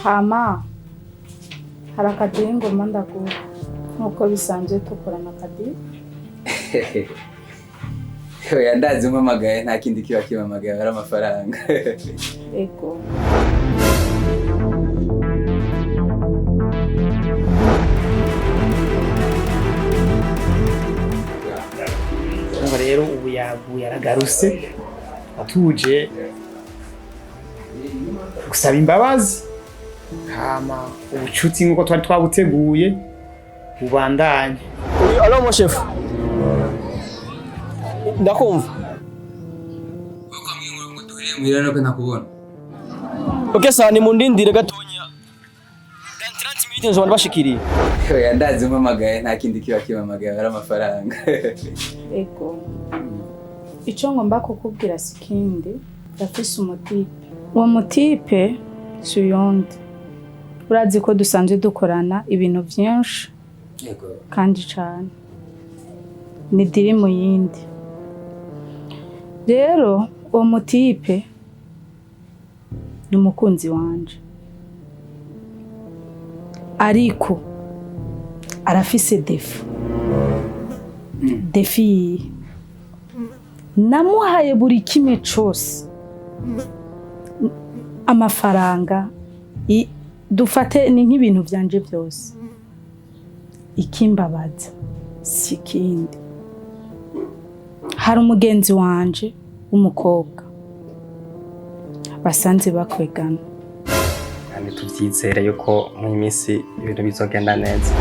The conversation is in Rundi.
hama hari akadiho ngoma ndaguha nk'uko bisanzwe dukorana akadiho. Oya ndazi mpamagaye nta kindi kiba kibamagaye ari amafaranga. Ego. Rero ubu yaguye aragarutse atuje gusaba imbabazi, hama ubucuti nk'uko twari twabuteguye bubandanye. Alo mon chef. Ndakumva. Uko mwingura ngo duhire mwira no nakubona. Okay sawa nimundindire gatonya. Dans 30 minutes nzo bashikiriye. Oya ndazi mpamagaye nta kindi kiba kibamagaye ari amafaranga. Ego. Ico ngomba kukubwira sikindi ndafise umutipe. Uwo mutipe si uyundi. Urazi ko dusanzwe dukorana ibintu vyinshi. Yego. Kandi cane. Ni diri mu yindi. Rero uwo mutipe ni umukunzi wanje. Ariko arafise defu. Defi namuhaye buri kimwe cose. Amafaranga dufate ni nk'ibintu vyanje byose. Ikimbabaza sikindi. Hari umugenzi wanje w'umukobwa basanze bakwegana. Kandi tuvyizere yuko mu minsi ibintu bizogenda neza.